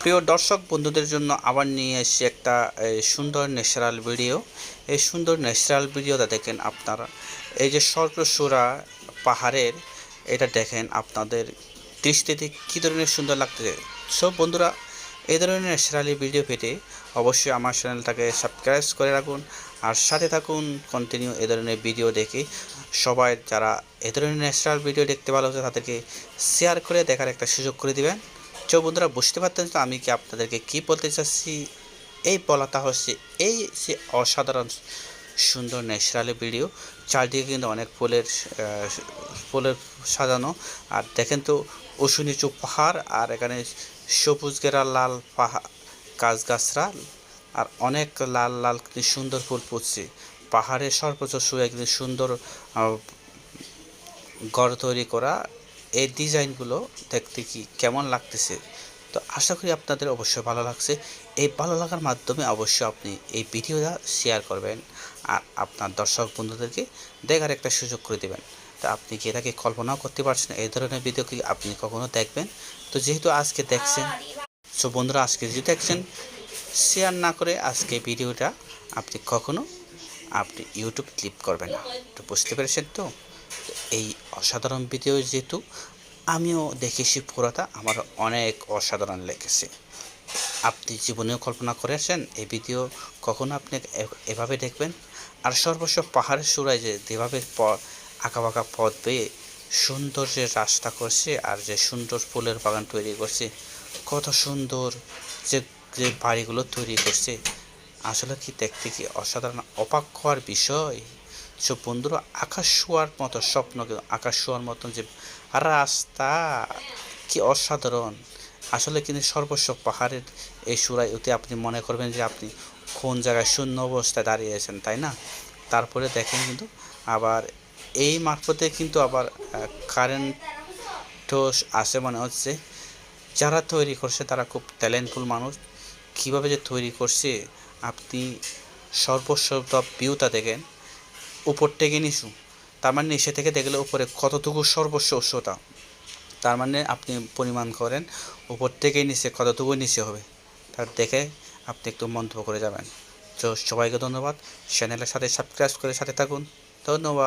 প্রিয় দর্শক বন্ধুদের জন্য আবার নিয়ে এসেছি একটা সুন্দর ন্যাচারাল ভিডিও। এই সুন্দর ন্যাচারাল ভিডিওটা দেখেন আপনারা, এই যে সর্পসুরা পাহাড়ের, এটা দেখেন আপনাদের দৃষ্টিতে কী ধরনের সুন্দর লাগতেছে। সব বন্ধুরা, এই ধরনের ন্যাচারালি ভিডিও পেতে অবশ্যই আমার চ্যানেলটাকে সাবস্ক্রাইব করে রাখুন আর সাথে থাকুন কন্টিনিউ এ ধরনের ভিডিও দেখে। সবাই যারা এ ধরনের ন্যাচারাল ভিডিও দেখতে ভালোবাসে তাদেরকে শেয়ার করে দেখার একটা সুযোগ করে দিবেন। তো বন্ধুরা, বুঝতে পারতেন তো আমি কি আপনাদেরকে কী বলতে চাচ্ছি। এই বলাটা হচ্ছে, এই যে অসাধারণ সুন্দর ন্যাচারালি ভিডিও, চারদিকে কিন্তু অনেক ফুলের সাজানো। আর দেখেন তো উঁচু নিচু পাহাড়, আর এখানে সবুজ ঘেরা লাল পাহাড় গাছগাছরা, আর অনেক লাল লাল কিন্তু সুন্দর ফুল ফুটছে। পাহাড়ের সর্বোচ্চ চূড়ায় কিন্তু সুন্দর ঘর তৈরি করা। এই ডিজাইনগুলো দেখতে কি কেমন লাগতেছে, তো আশা করি আপনাদের অবশ্যই ভালো লাগছে। এই ভালো লাগার মাধ্যমে অবশ্যই আপনি এই ভিডিওটা শেয়ার করবেন আর আপনার দর্শক বন্ধুদেরকে দেখার একটা সুযোগ করে দেবেন। তো আপনি কি এটাকে কল্পনাও করতে পারছেন এই ধরনের ভিডিও কি আপনি কখনো দেখবেন? তো যেহেতু আজকে দেখছেন, সো বন্ধুরা আজকে যদি দেখছেন, শেয়ার না করে আজকে ভিডিওটা আপনি কখনো ইউটিউব ক্লিক করবেন না। তো বুঝতে পেরেছেন তো? এই অসাধারণ ভিডিও যেহেতু আমিও দেখেছি পুরোটা, আমার অনেক অসাধারণ লেগেছে। আপনি জীবনেও কল্পনা করেছেন এই ভিডিও কখনো আপনি এভাবে দেখবেন? আর সর্বস্ব পাহাড়ের চূড়ায় যে যেভাবে আঁকাবাঁকা পথ বেয়ে সুন্দর যে রাস্তা করছে, আর যে সুন্দর ফুলের বাগান তৈরি করছে, কত সুন্দর যে যে বাড়িগুলো তৈরি করছে, আসলে কি দেখতে কি অসাধারণ, অবাক হওয়ার বিষয়। সব বন্ধুরা, আকাশ ছোঁয়ার মতো স্বপ্ন, আকাশ ছোঁয়ার মতন যে রাস্তা, কি অসাধারণ। আসলে কিন্তু সর্বস্ব পাহাড়ের এই চূড়ায় উঠে আপনি মনে করবেন যে আপনি কোন জায়গায় শূন্য অবস্থায় দাঁড়িয়েছেন, তাই না? তারপরে দেখেন কিন্তু আবার এই মারফতে কিন্তু আবার কারেন্টও আসে মনে হচ্ছে। যারা তৈরি করছে তারা খুব ট্যালেন্টফুল মানুষ। কীভাবে যে তৈরি করছে, আপনি সর্বস্ব ভিউটা দেখেন উপর থেকে নিচু, তার মানে নিচে থেকে দেখলে উপরে কতটুকু সর্বস্ব উচ্চতা, তার মানে আপনি পরিমাণ করেন উপর থেকে নিচে কতটুকু নিচে হবে, তার দেখে আপনি একটু মন্তব্য করে যাবেন। তো সবাইকে ধন্যবাদ, চ্যানেলের সাথে সাবস্ক্রাইব করে সাথে থাকুন। ধন্যবাদ।